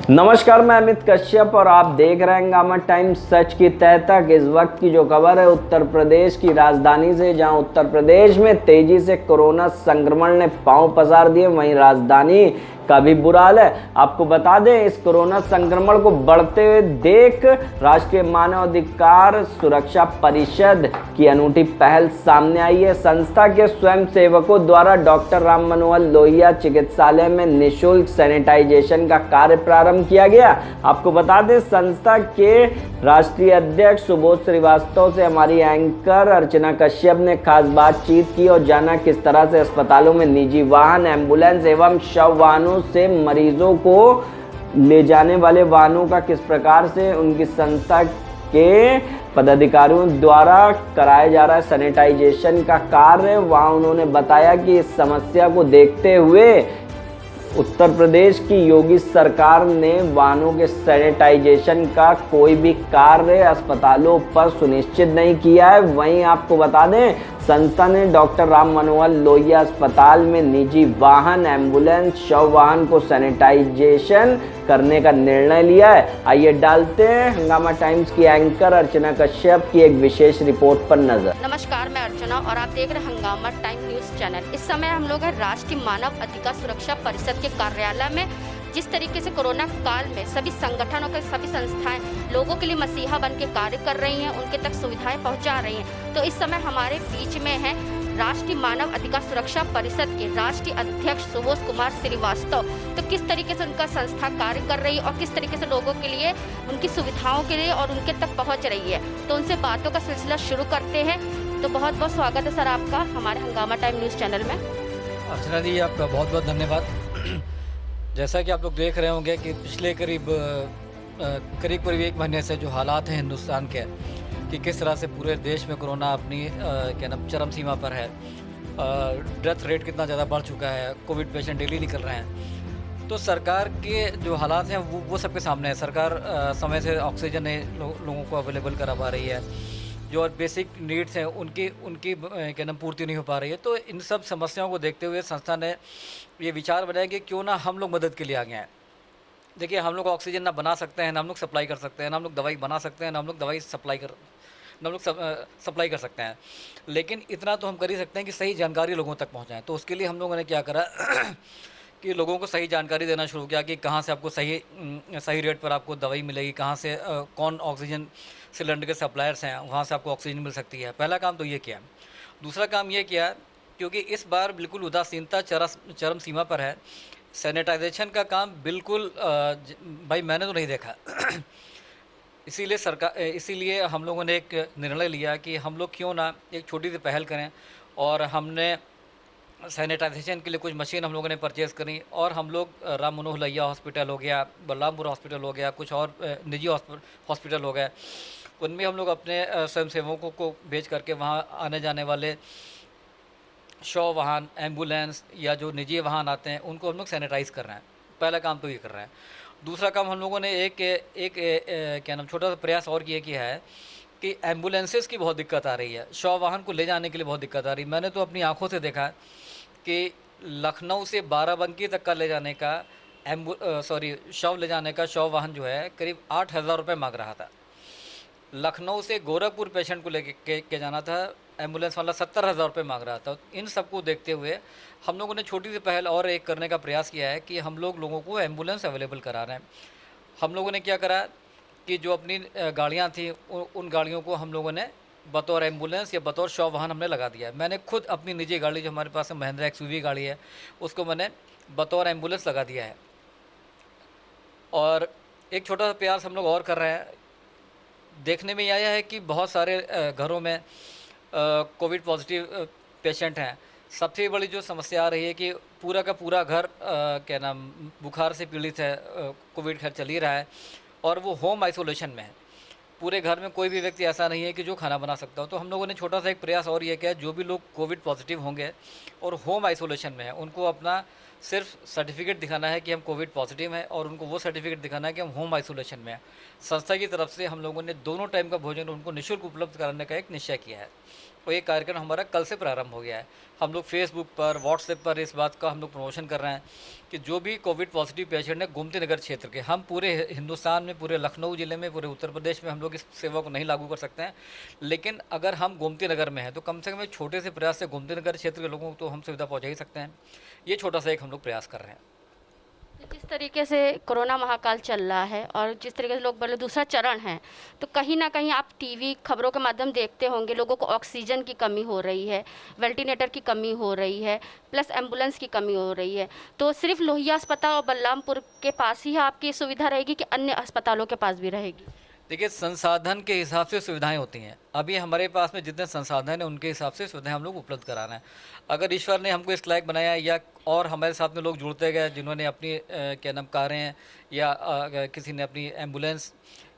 नमस्कार, मैं अमित कश्यप और आप देख रहे हैं हंगामा टाइम्स सच की तह तक। इस वक्त की जो खबर है उत्तर प्रदेश की राजधानी से, जहां उत्तर प्रदेश में तेजी से कोरोना संक्रमण ने पांव पसार दिए, वहीं राजधानी का भी बुरा हाल है। आपको बता दें, इस कोरोना संक्रमण को बढ़ते हुए देख राष्ट्रीय मानवाधिकार सुरक्षा परिषद की अनूठी पहल सामने आई है। संस्था के स्वयं सेवकों द्वारा डॉक्टर राम मनोहर लोहिया चिकित्सालय में निःशुल्क सैनिटाइजेशन का कार्य प्रारंभ किया गया। आपको बता दें, संस्था के राष्ट्रीय अध्यक्ष सुबोध श्रीवास्तव से हमारी एंकर अर्चना कश्यप ने खास बातचीत की और जाना किस तरह से अस्पतालों में निजी वाहन, एम्बुलेंस एवं शव वाहनों से मरीजों को ले जाने वाले वाहनों का किस प्रकार से उनकी संस्था के पदाधिकारियों द्वारा कराया जा रहा है सैनिटाइजेशन का कार्य। वहां उन्होंने बताया कि इस समस्या को देखते हुए उत्तर प्रदेश की योगी सरकार ने वाहनों के सैनिटाइजेशन का कोई भी कार्य अस्पतालों पर सुनिश्चित नहीं किया है। वहीं आपको बता दें, संस्था ने डॉक्टर राम मनोहर लोहिया अस्पताल में निजी वाहन, एम्बुलेंस, शव वाहन को सैनिटाइजेशन करने का निर्णय लिया है। आइए डालते हैं हंगामा टाइम्स की एंकर अर्चना कश्यप की एक विशेष रिपोर्ट पर नजर। नमस्कार, मैं अर्चना और आप देख रहे हैं हंगामा टाइम न्यूज चैनल। इस समय हम लोग हैं राष्ट्रीय मानव अधिकार सुरक्षा परिषद के कार्यालय में। जिस तरीके से कोरोना काल में सभी संगठनों के सभी संस्थाएं लोगों के लिए मसीहा बन के कार्य कर रही हैं, उनके तक सुविधाएं पहुंचा रही हैं, तो इस समय हमारे बीच में है राष्ट्रीय मानव अधिकार सुरक्षा परिषद के राष्ट्रीय अध्यक्ष सुबोध कुमार श्रीवास्तव। तो किस तरीके से उनका संस्था कार्य कर रही है और किस तरीके से लोगों के लिए, उनकी सुविधाओं के लिए और उनके तक पहुँच रही है, तो उनसे बातों का सिलसिला शुरू करते हैं। तो बहुत बहुत स्वागत है सर आपका हमारे हंगामा टाइम न्यूज़ चैनल में। अर्चना जी, आपका बहुत बहुत धन्यवाद। जैसा कि आप लोग देख रहे होंगे कि पिछले करीब एक महीने से जो हालात हैं हिंदुस्तान के, कि किस तरह से पूरे देश में कोरोना अपनी क्या नाम चरम सीमा पर है। डेथ रेट कितना ज़्यादा बढ़ चुका है, कोविड पेशेंट डेली निकल रहे हैं। तो सरकार के जो हालात हैं वो सबके सामने है। सरकार समय से ऑक्सीजन लोगों को अवेलेबल करा पा रही है, जो और बेसिक नीड्स हैं उनकी क्या नाम पूर्ति नहीं हो पा रही है। तो इन सब समस्याओं को देखते हुए संस्था ने ये विचार बनाया कि क्यों ना हम लोग मदद के लिए आ गए हैं। देखिए, हम लोग ऑक्सीजन ना बना सकते हैं, ना हम लोग सप्लाई कर सकते हैं, ना हम लोग दवाई बना सकते हैं, ना हम लोग दवाई सप्लाई कर सकते हैं, लेकिन इतना तो हम कर ही सकते हैं कि सही जानकारी लोगों तक पहुँचाएँ। तो उसके लिए हम लोगों ने क्या करा कि लोगों को सही जानकारी देना शुरू किया कि कहाँ से आपको सही रेट पर आपको दवाई मिलेगी, कहाँ से कौन ऑक्सीजन सिलेंडर के सप्लायर्स हैं, वहाँ से आपको ऑक्सीजन मिल सकती है। पहला काम तो ये किया। दूसरा काम ये किया, क्योंकि इस बार बिल्कुल उदासीनता चरम सीमा पर है, सैनिटाइजेशन का काम बिल्कुल भाई मैंने तो नहीं देखा। इसीलिए हम लोगों ने एक निर्णय लिया कि हम लोग क्यों ना एक छोटी सी पहल करें, और हमने सैनिटाइजेशन के लिए कुछ मशीन हम लोगों ने परचेज़ करी, और हम लोग राम मनोहर लोहिया हॉस्पिटल हो गया, बलरामपुर हॉस्पिटल हो गया, कुछ और निजी हॉस्पिटल हो गए, उनमें हम लोग अपने स्वयंसेवकों को भेज करके वहाँ आने जाने वाले शव वाहन, एम्बुलेंस या जो निजी वाहन आते हैं उनको हम लोग सैनिटाइज़ कर रहे हैं। पहला काम तो ये कर रहे हैं। दूसरा काम हम लोगों ने क्या नाम छोटा सा प्रयास और किया है कि एम्बुलेंसेस की बहुत दिक्कत आ रही है, शव वाहन को ले जाने के लिए बहुत दिक्कत आ रही है। मैंने तो अपनी आंखों से देखा कि लखनऊ से बाराबंकी तक का ले जाने का शव ले जाने का शव वाहन जो है करीब 8,000 रुपये मांग रहा था। लखनऊ से गोरखपुर पेशेंट को लेके जाना था, एम्बुलेंस वाला 70,000 रुपये मांग रहा था। इन सबको देखते हुए हम लोगों ने छोटी सी पहल और एक करने का प्रयास किया है कि हम लोगों को एम्बुलेंस अवेलेबल करा रहे हैं। हम लोगों ने क्या करा कि जो अपनी गाड़ियाँ थी उन गाड़ियों को हम लोगों ने बतौर एम्बुलेंस या बतौर शव वाहन हमने लगा दिया है। मैंने खुद अपनी निजी गाड़ी जो हमारे पास महिंद्रा XUV गाड़ी है उसको मैंने बतौर एम्बुलेंस लगा दिया है। और एक छोटा सा प्रयास हम लोग और कर रहे हैं। देखने में आया है कि बहुत सारे घरों में कोविड पॉजिटिव पेशेंट हैं। सबसे बड़ी जो समस्या आ रही है कि पूरा का पूरा घर क्या नाम बुखार से पीड़ित है, कोविड खैर चल ही रहा है, और वो होम आइसोलेशन में है। पूरे घर में कोई भी व्यक्ति ऐसा नहीं है कि जो खाना बना सकता हो। तो हम लोगों ने छोटा सा एक प्रयास और ये किया, जो भी लोग कोविड पॉजिटिव होंगे और होम आइसोलेशन में है, उनको अपना सिर्फ सर्टिफिकेट दिखाना है कि हम कोविड पॉजिटिव हैं, और उनको वो सर्टिफिकेट दिखाना है कि हम होम आइसोलेशन में हैं। संस्था की तरफ से हम लोगों ने दोनों टाइम का भोजन उनको निःशुल्क उपलब्ध कराने का एक निश्चय किया है। और ये कार्यक्रम हमारा कल से प्रारंभ हो गया है। हम लोग फेसबुक पर, व्हाट्सएप पर इस बात का हम लोग प्रमोशन कर रहे हैं कि जो भी कोविड पॉजिटिव पेशेंट है गोमती नगर क्षेत्र के, हम पूरे हिंदुस्तान में, पूरे लखनऊ ज़िले में, पूरे उत्तर प्रदेश में हम लोग इस सेवा को नहीं लागू कर सकते हैं, लेकिन अगर हम गोमती नगर में हैं तो कम से कम एक छोटे से प्रयास से गोमती नगर क्षेत्र के लोगों को तो हम सुविधा पहुँचा ही सकते हैं। ये छोटा सा एक हम लोग प्रयास कर रहे हैं। जिस तरीके से कोरोना महाकाल चल रहा है और जिस तरीके से लोग बोले दूसरा चरण है, तो कहीं ना कहीं आप टीवी खबरों के माध्यम देखते होंगे लोगों को ऑक्सीजन की कमी हो रही है, वेंटिलेटर की कमी हो रही है, प्लस एम्बुलेंस की कमी हो रही है। तो सिर्फ लोहिया अस्पताल और बलरामपुर के पास ही आपकी सुविधा रहेगी कि अन्य अस्पतालों के पास भी रहेगी? देखिए, संसाधन के हिसाब से सुविधाएं होती हैं। अभी हमारे पास में जितने संसाधन हैं उनके हिसाब से सुविधाएं हम लोग उपलब्ध करा रहे हैं। अगर ईश्वर ने हमको इस लायक बनाया या और हमारे साथ में लोग जुड़ते गए जिन्होंने अपनी क्या नाम कारें हैं या किसी ने अपनी एम्बुलेंस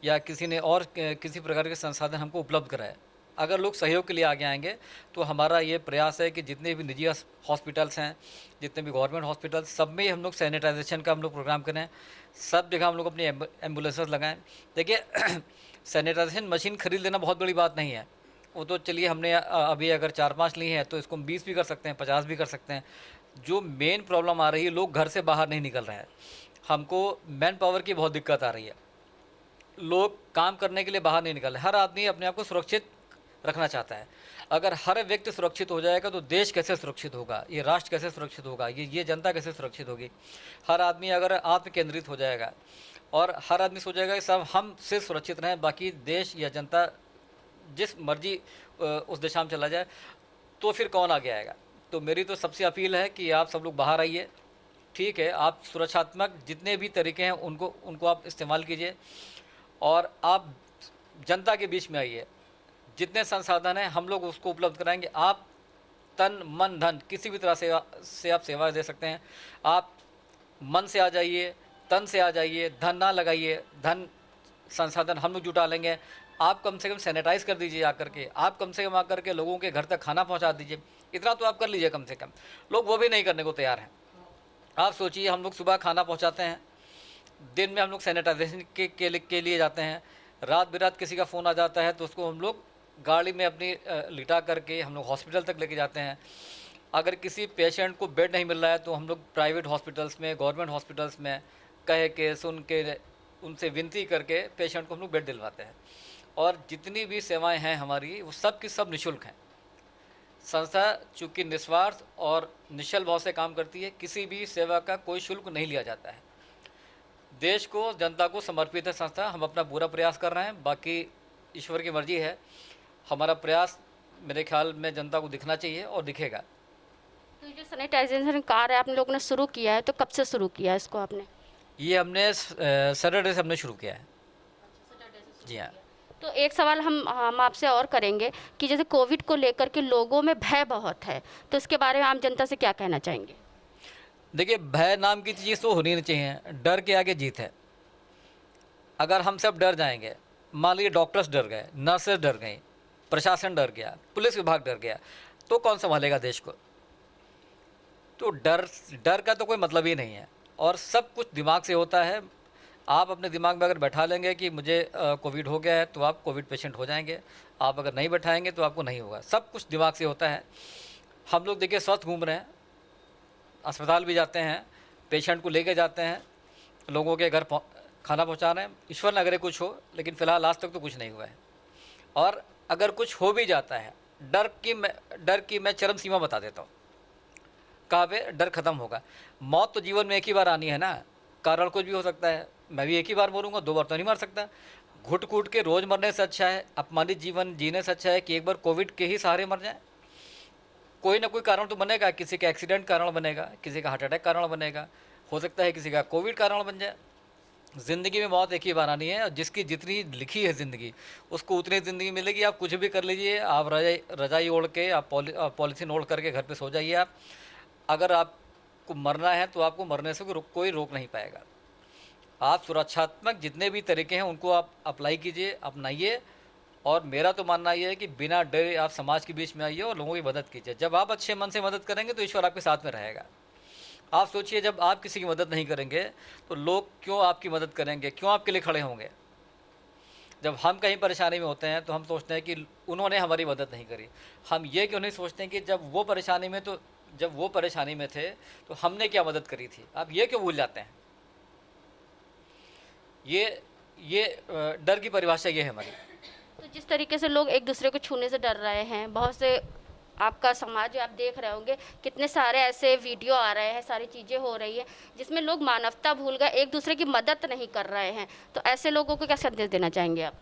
या किसी ने और किसी प्रकार के संसाधन हमको उपलब्ध कराए, अगर लोग सहयोग के लिए आगे आएंगे तो हमारा ये प्रयास है कि जितने भी निजी हॉस्पिटल्स हैं, जितने भी गवर्नमेंट हॉस्पिटल्स, सब में हम लोग सैनिटाइजेशन का हम लोग प्रोग्राम करें, सब जगह हम लोग अपनी एम्बुलेंसेस लगाएं। देखिए, सैनिटाइजेशन मशीन खरीद लेना बहुत बड़ी बात नहीं है। वो तो चलिए हमने अभी अगर 4-5 ली हैं तो इसको हम 20 भी कर सकते हैं, 50 भी कर सकते हैं। जो मेन प्रॉब्लम आ रही है, लोग घर से बाहर नहीं निकल रहे हैं। हमको मैन पावर की बहुत दिक्कत आ रही है। लोग काम करने के लिए बाहर नहीं निकल रहे। हर आदमी अपने आप को सुरक्षित रखना चाहता है। अगर हर व्यक्ति सुरक्षित हो जाएगा तो देश कैसे सुरक्षित होगा, ये राष्ट्र कैसे सुरक्षित होगा, ये जनता कैसे सुरक्षित होगी। हर आदमी अगर आत्म केंद्रित हो जाएगा और हर आदमी सोचेगा कि सब हम से सुरक्षित रहें, बाकी देश या जनता जिस मर्जी उस दिशा में चला जाए, तो फिर कौन आगे आएगा। तो मेरी तो सबसे अपील है कि आप सब लोग बाहर आइए। ठीक है, आप सुरक्षात्मक जितने भी तरीके हैं उनको आप इस्तेमाल कीजिए और आप जनता के बीच में आइए। जितने संसाधन हैं हम लोग उसको उपलब्ध कराएंगे। आप तन मन धन किसी भी तरह से आप सेवा दे सकते हैं। आप मन से आ जाइए, तन से आ जाइए, धन ना लगाइए, धन संसाधन हम लोग जुटा लेंगे। आप कम से कम सैनिटाइज कर दीजिए आकर के, आप कम से कम आकर के लोगों के घर तक खाना पहुंचा दीजिए। इतना तो आप कर लीजिए कम से कम। लोग वो भी नहीं करने को तैयार हैं। आप सोचिए, हम लोग सुबह खाना पहुंचाते हैं, दिन में हम लोग सैनिटाइजेशन के लिए जाते हैं, रात बिरात किसी का फ़ोन आ जाता है तो उसको हम लोग गाड़ी में अपनी लिटा करके हम लोग हॉस्पिटल तक लेके जाते हैं। अगर किसी पेशेंट को बेड नहीं मिल रहा है तो हम लोग प्राइवेट हॉस्पिटल्स में, गवर्नमेंट हॉस्पिटल्स में कह के, सुन के, उनसे विनती करके पेशेंट को हम लोग बेड दिलवाते हैं। और जितनी भी सेवाएं हैं हमारी वो सब की सब निःशुल्क हैं। संस्था चूँकि निस्वार्थ और निश्चल भाव से काम करती है, किसी भी सेवा का कोई शुल्क नहीं लिया जाता है। देश को, जनता को समर्पित है संस्था। हम अपना पूरा प्रयास कर रहे हैं, बाकी ईश्वर की मर्जी है। हमारा प्रयास मेरे ख्याल में जनता को दिखना चाहिए और दिखेगा। तो जो सैनिटाइजेशन कार्य आप लोगों ने शुरू किया है, तो कब से शुरू किया है इसको आपने? ये हमने सैटरडे से हमने शुरू किया है। जी हाँ। तो एक सवाल हम आपसे और करेंगे कि जैसे कोविड को लेकर के लोगों में भय बहुत है, तो इसके बारे में आम जनता से क्या कहना चाहेंगे? देखिए, भय नाम की चीज़ तो होनी नहीं चाहिए। डर के आगे जीत है। अगर हम सब डर जाएंगे, मान लीजिए डॉक्टर्स डर गए, नर्सेज डर गई, प्रशासन डर गया, पुलिस विभाग डर गया, तो कौन संभालेगा देश को। तो डर का तो कोई मतलब ही नहीं है और सब कुछ दिमाग से होता है। आप अपने दिमाग में अगर बैठा लेंगे कि मुझे कोविड हो गया है तो आप कोविड पेशेंट हो जाएंगे। आप अगर नहीं बैठाएंगे तो आपको नहीं होगा। सब कुछ दिमाग से होता है। हम लोग देखिए स्वस्थ घूम रहे हैं, अस्पताल भी जाते हैं, पेशेंट को लेके जाते हैं, लोगों के घर खाना पहुंचा रहे हैं। ईश्वर न करे कुछ हो, लेकिन फ़िलहाल आज तक तो कुछ नहीं हुआ है। और अगर कुछ हो भी जाता है, डर की मैं चरम सीमा बता देता हूँ। कहाँ पे डर खत्म होगा। मौत तो जीवन में एक ही बार आनी है ना, कारण कुछ भी हो सकता है। मैं भी एक ही बार मरूंगा, 2 बार तो नहीं मर सकता। घुट घुट के रोज़ मरने से अच्छा है, अपमानित जीवन जीने से अच्छा है कि एक बार कोविड के ही सहारे मर जाए। कोई ना कोई कारण तो बनेगा। किसी का एक्सीडेंट कारण बनेगा, किसी का हार्ट अटैक कारण बनेगा, हो सकता है किसी का कोविड कारण बन जाए। ज़िंदगी में मौत एक ही बार आनी है और जिसकी जितनी लिखी है ज़िंदगी उसको उतनी ज़िंदगी मिलेगी। आप कुछ भी कर लीजिए, आप रजाई ओढ़ के, आप पॉलीथीन ओढ़ करके घर पे सो जाइए। आप अगर आपको मरना है तो आपको मरने से कोई रोक नहीं पाएगा। आप सुरक्षात्मक जितने भी तरीके हैं उनको आप अप्लाई कीजिए, अपनाइए। और मेरा तो मानना ये है कि बिना डरे आप समाज के बीच में आइए और लोगों की मदद कीजिए। जब आप अच्छे मन से मदद करेंगे तो ईश्वर आपके साथ में रहेगा। आप सोचिए, जब आप किसी की मदद नहीं करेंगे तो लोग क्यों आपकी मदद करेंगे, क्यों आपके लिए खड़े होंगे। जब हम कहीं परेशानी में होते हैं तो हम सोचते हैं कि उन्होंने हमारी मदद नहीं करी। हम ये क्यों नहीं सोचते हैं कि जब वो परेशानी में थे तो हमने क्या मदद करी थी। आप ये क्यों भूल जाते हैं। ये डर की परिभाषा ये है हमारी। तो जिस तरीके से लोग एक दूसरे को छूने से डर रहे हैं, बहुत से आपका समाज आप देख रहे होंगे कितने सारे ऐसे वीडियो आ रहे हैं, सारी चीज़ें हो रही है जिसमें लोग मानवता भूल गए, एक दूसरे की मदद नहीं कर रहे हैं। तो ऐसे लोगों को क्या संदेश देना चाहेंगे आप?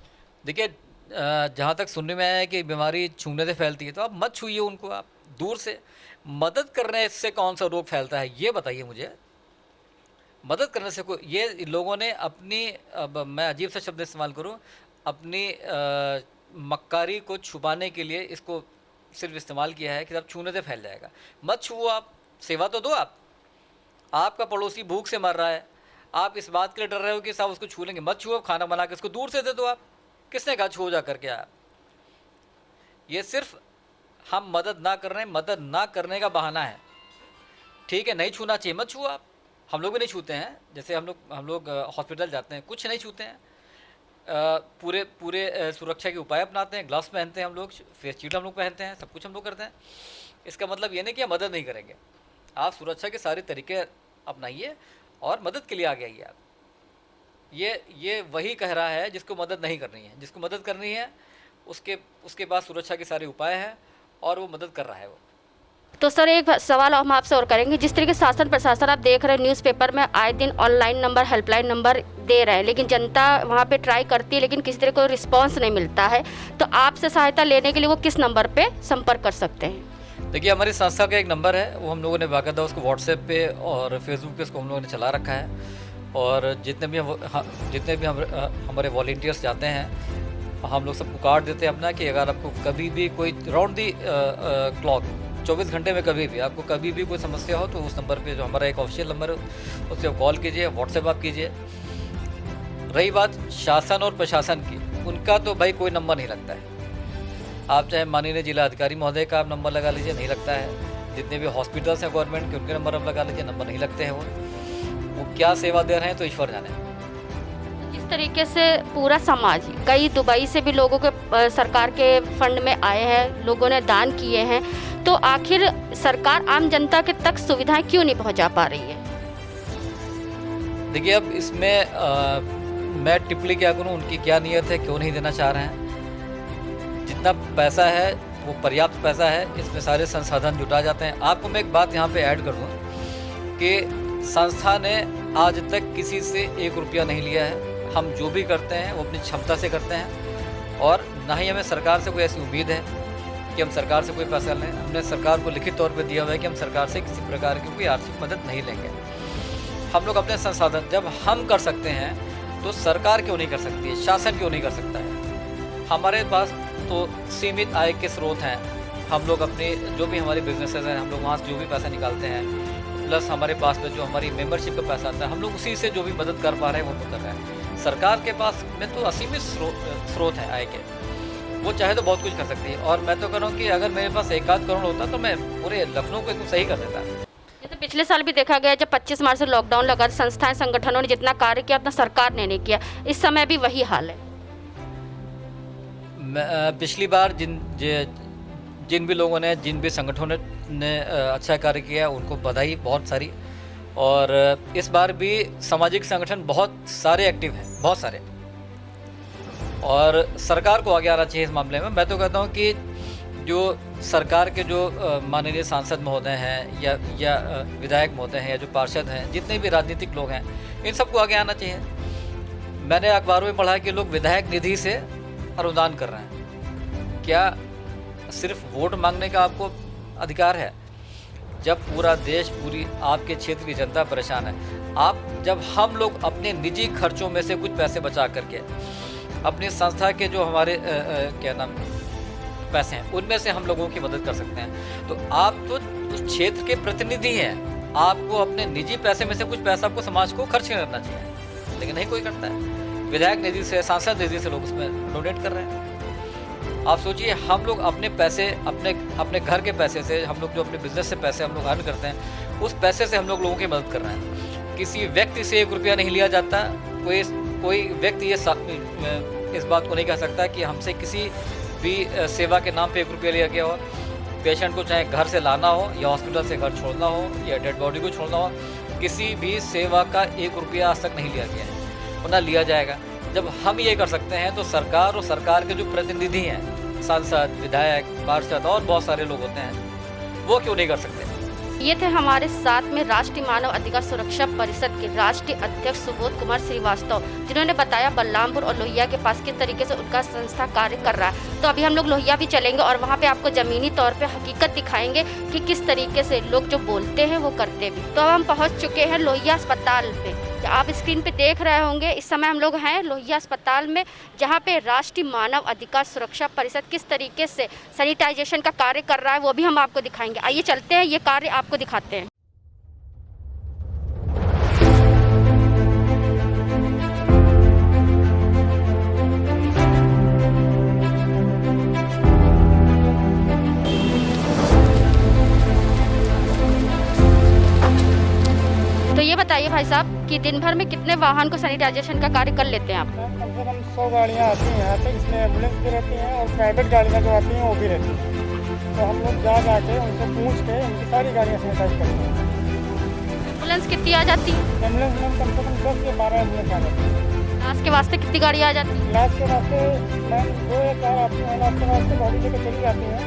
देखिए, जहाँ तक सुनने में आया है कि बीमारी छूने से फैलती है, तो आप मत छूइए उनको, आप दूर से। मदद करने से कौन सा रोग फैलता है ये बताइए मुझे। मदद करने से कोई, ये लोगों ने अपनी, अब मैं अजीब सा शब्द इस्तेमाल करूं, अपनी मक्कारी को छुपाने के लिए इसको सिर्फ इस्तेमाल किया है कि अब छूने से फैल जाएगा। मत छुओ, आप सेवा तो दो। आपका पड़ोसी भूख से मर रहा है, आप इस बात के लिए डर रहे हो कि साहब उसको छू लेंगे। मत छुओ, खाना बना के उसको दूर से दे दो। आप किसने कहा छू जा करके? आप ये सिर्फ हम मदद ना कर रहे हैं, मदद ना करने का बहाना है। ठीक है, नहीं छूना चाहिए, मत छुओ आप। हम लोग भी नहीं छूते हैं। जैसे हम लोग हॉस्पिटल जाते हैं, कुछ नहीं छूते हैं। पूरे सुरक्षा के उपाय अपनाते हैं, ग्लव्स पहनते हैं हम लोग, फेस शील्ड हम लोग पहनते हैं, सब कुछ हम लोग करते हैं। इसका मतलब ये नहीं कि हम मदद नहीं करेंगे। आप सुरक्षा के सारे तरीके अपनाइए और मदद के लिए आगे आइए। आप ये वही कह रहा है जिसको मदद नहीं करनी है। जिसको मदद करनी है उसके पास सुरक्षा के सारे उपाय हैं और वो मदद कर रहा है वो। तो सर, एक सवाल हम आपसे और करेंगे। जिस तरीके शासन प्रशासन आप देख रहे हैं न्यूज़पेपर में आए दिन ऑनलाइन नंबर, हेल्पलाइन नंबर दे रहे हैं, लेकिन जनता वहां पे ट्राई करती है लेकिन किसी तरह कोई रिस्पांस नहीं मिलता है। तो आपसे सहायता लेने के लिए वो किस नंबर पे संपर्क कर सकते हैं? देखिए, हमारी संस्था का एक नंबर है, वो हम लोगों ने बाकायदा उसको व्हाट्सएप पे और फेसबुक पे उसको हम लोगों ने चला रखा है। और जितने भी हमारे वॉलंटियर्स जाते हैं, हम लोग सबको कार्ड देते हैं अपना कि अगर आपको कभी भी कोई राउंड दी क्लॉक 24 घंटे में कभी भी आपको कभी भी कोई समस्या हो तो उस नंबर पे, जो हमारा एक ऑफिशियल नंबर है, उससे आप कॉल कीजिए, व्हाट्सएप आप कीजिए। रही बात शासन और प्रशासन की, उनका तो भाई कोई नंबर नहीं लगता है। आप चाहे माननीय जिला अधिकारी महोदय का आप नंबर लगा लीजिए, नहीं लगता है। जितने भी हॉस्पिटल्स हैं गवर्नमेंट के, उनके नंबर आप लगा लीजिए, नंबर नहीं लगते हैं। वो क्या सेवा दे रहे हैं तो ईश्वर जाने। जिस तरीके से पूरा समाज, कई दुबई से भी लोगों के सरकार के फंड में आए हैं, लोगों ने दान किए हैं, तो आखिर सरकार आम जनता के तक सुविधाएं क्यों नहीं पहुंचा पा रही है? देखिए, अब इसमें मैं टिप्पणी क्या करूं, उनकी क्या नीयत है, क्यों नहीं देना चाह रहे हैं। जितना पैसा है वो पर्याप्त पैसा है, इसमें सारे संसाधन जुटा जाते हैं। आपको मैं एक बात यहाँ पे ऐड कर दूँ कि संस्था ने आज तक किसी से 1 रुपया नहीं लिया है। हम जो भी करते हैं वो अपनी क्षमता से करते हैं और ना ही हमें सरकार से कोई ऐसी उम्मीद है कि हम सरकार से कोई पैसा लें। हमने सरकार को लिखित तौर पे दिया हुआ है कि हम सरकार से किसी प्रकार की कोई आर्थिक मदद नहीं लेंगे। हम लोग अपने संसाधन, जब हम कर सकते हैं तो सरकार क्यों नहीं कर सकती है, शासन क्यों नहीं कर सकता है। हमारे पास तो सीमित आय के स्रोत हैं। हम लोग अपने जो भी हमारे बिजनेसेस हैं, हम लोग वहाँ से जो भी पैसा निकालते हैं, प्लस हमारे पास में जो हमारी मेंबरशिप का पैसा आता है, हम लोग उसी से जो भी मदद कर पा रहे हैं वो तो कर रहे हैं। सरकार के पास में तो असीमित स्रोत हैं आय के, वो चाहे तो बहुत कुछ कर सकती है। और मैं तो कह रहा हूँ कि अगर मेरे पास 1-8 करोड़ होता तो मैं पूरे लखनऊ को एकदम सही कर देता। जैसे पिछले साल भी देखा गया, जब 25 मार्च से लॉकडाउन लगा, संस्थाएं संगठनों ने जितना कार्य किया उतना सरकार ने नहीं किया। इस समय भी वही हाल है। पिछली बार जिन भी लोगों ने, जिन भी संगठनों ने अच्छा कार्य किया उनको बधाई बहुत सारी। और इस बार भी सामाजिक संगठन बहुत सारे एक्टिव हैं, बहुत सारे, और सरकार को आगे आना चाहिए इस मामले में। मैं तो कहता हूँ कि जो सरकार के जो माननीय सांसद महोदय हैं या विधायक महोदय हैं या जो पार्षद हैं, जितने भी राजनीतिक लोग हैं, इन सबको आगे आना चाहिए। मैंने अखबारों में पढ़ा कि लोग विधायक निधि से अनुदान कर रहे हैं। क्या सिर्फ वोट मांगने का आपको अधिकार है? जब पूरा देश, पूरी आपके क्षेत्र की जनता परेशान है, जब हम लोग अपने निजी खर्चों में से कुछ पैसे बचा करके अपनी संस्था के जो हमारे पैसे हैं उनमें से हम लोगों की मदद कर सकते हैं, तो आप तो उस क्षेत्र के प्रतिनिधि हैं। आपको अपने निजी पैसे में से कुछ पैसा आपको समाज को खर्च करना चाहिए, लेकिन नहीं कोई करता है। विधायक निधि से, सांसद निधि से लोग उसमें डोनेट कर रहे हैं। आप सोचिए, हम लोग अपने पैसे, अपने घर के पैसे से, हम लोग जो अपने बिजनेस से पैसे हम लोग अर्न करते हैं, उस पैसे से हम लोगों की मदद कर रहे हैं। किसी व्यक्ति से 1 रुपया नहीं लिया जाता। कोई व्यक्ति इस बात को नहीं कह सकता कि हमसे किसी भी सेवा के नाम पे 1 रुपया लिया गया हो। पेशेंट को चाहे घर से लाना हो या हॉस्पिटल से घर छोड़ना हो या डेड बॉडी को छोड़ना हो, किसी भी सेवा का 1 रुपया आज तक नहीं लिया गया है और ना लिया जाएगा। जब हम ये कर सकते हैं तो सरकार और सरकार के जो प्रतिनिधि हैं, सांसद, विधायक, पार्षद और बहुत सारे लोग होते हैं, वो क्यों नहीं कर सकते। ये थे हमारे साथ में राष्ट्रीय मानव अधिकार सुरक्षा परिषद के राष्ट्रीय अध्यक्ष सुबोध कुमार श्रीवास्तव, जिन्होंने बताया बलरामपुर और लोहिया के पास किस तरीके से उनका संस्था कार्य कर रहा है। तो अभी हम लोग लोहिया भी चलेंगे और वहाँ पे आपको जमीनी तौर पे हकीकत दिखाएंगे कि किस तरीके से लोग जो बोलते हैं वो करते भी। तो अब हम पहुँच चुके हैं लोहिया अस्पताल पे। आप स्क्रीन पे देख रहे होंगे, इस समय हम लोग हैं लोहिया अस्पताल में, जहाँ पे राष्ट्रीय मानव अधिकार सुरक्षा परिषद किस तरीके से सैनिटाइजेशन का कार्य कर रहा है वो भी हम आपको दिखाएंगे। आइए चलते हैं, ये कार्य आपको दिखाते हैं। तो ये बताइए भाई साहब कि दिन भर में कितने वाहन को सैनिटाइजेशन का कार्य कर लेते हैं आप? कम से कम 100 गाड़ियाँ आती हैं यहाँ पे, इसमें एम्बुलेंस भी रहती हैं और प्राइवेट गाड़ियाँ जो आती हैं वो भी रहती हैं। तो हम लोग जा के उनसे पूछ के उनकी सारी गाड़ियाँ सैनिटाइज करते हैं। एम्बुलेंस कितनी आ जाती है? एम्बुलेंस में कम से कम 10 से 12 एम्बुलेंस आ जाती है। लाश के वास्ते कितनी गाड़ियाँ आ जाती है? लाश के वास्ते 2 या 4 आती हैं। लाश के वास्ते गाड़ी लेकर चली जाती हैं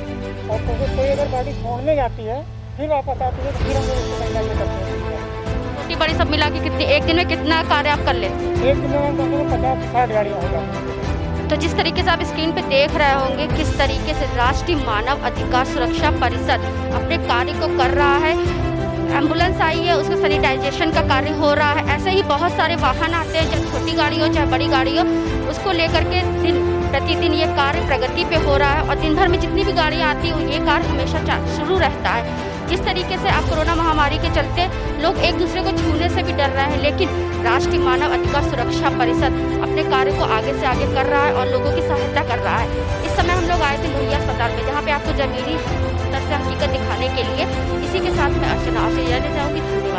और कोई अगर गाड़ी छोड़ने जाती है फिर वापस आती है तो फिर हम लोग उसको सैनिटाइज करते हैं। छोटी बड़ी सब मिला के कितनी, एक दिन में कितना कार्य आप कर लेते हैं? एक दिन में कम से कम 50 से 60 गाड़ियाँ हो जाती हैं। तो जिस तरीके से आप स्क्रीन पे देख रहे होंगे किस तरीके से राष्ट्रीय मानव अधिकार सुरक्षा परिषद अपने कार्य को कर रहा है। एम्बुलेंस आई है, उसका सैनिटाइजेशन का कार्य हो रहा है। ऐसे ही बहुत सारे वाहन आते हैं, चाहे छोटी गाड़ी हो चाहे बड़ी गाड़ी हो, उसको लेकर के दिन प्रतिदिन ये कार्य प्रगति पे हो रहा है। और दिन भर में जितनी भी गाड़ियाँ आती हैं ये कार्य हमेशा शुरू रहता है। जिस तरीके से अब कोरोना महामारी के चलते लोग एक दूसरे को छूने से भी डर रहे हैं, लेकिन राष्ट्रीय मानव अधिकार सुरक्षा परिषद अपने कार्य को आगे से आगे कर रहा है और लोगों की सहायता कर रहा है। इस समय हम लोग आए थे लोहिया अस्पताल में, जहाँ पे आपको जमीनी स्तर से हकीकत दिखाने के लिए। इसी के साथ में अर्चना आपसे जाने चाहूँगी। धन्यवाद।